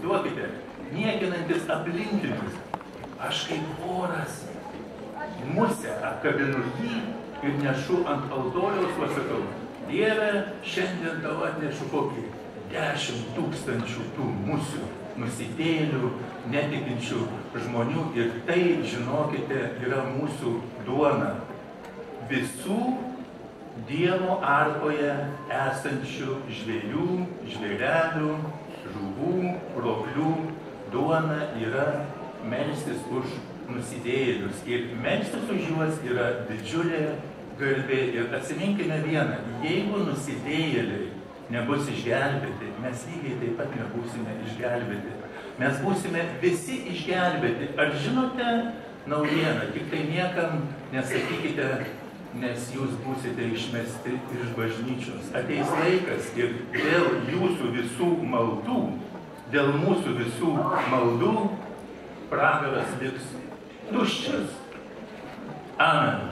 įsivaizduokite, niekinantis aplinkinius. Aš kaip voras musę apkabinu jį ir nešu ant altoriaus, pasakau, Dieve, šiandien tau atnešu kokį 10 000 tų musių, nusidėjėlių, netikinčių žmonių ir tai, žinokite, yra mūsų duona. Visų Dievo arkoje esančių žvėrių, žvėrelių, žuvų, roplių duona yra melstis už nusidėjėlius. Ir melstis už juos yra didžiulė garbė. Ir atsiminkime vieną, jeigu nusidėjėliai nebus išgelbėti, mes lygiai taip pat nebūsime išgelbėti. Mes būsime visi išgelbėti. Ar žinote naujieną? Tik tai niekam nesakykite, nes jūs būsite išmesti iš bažnyčios. Ateis laikas ir dėl jūsų visų maldų, dėl mūsų visų maldų, pragaras liks tuščias. Amen.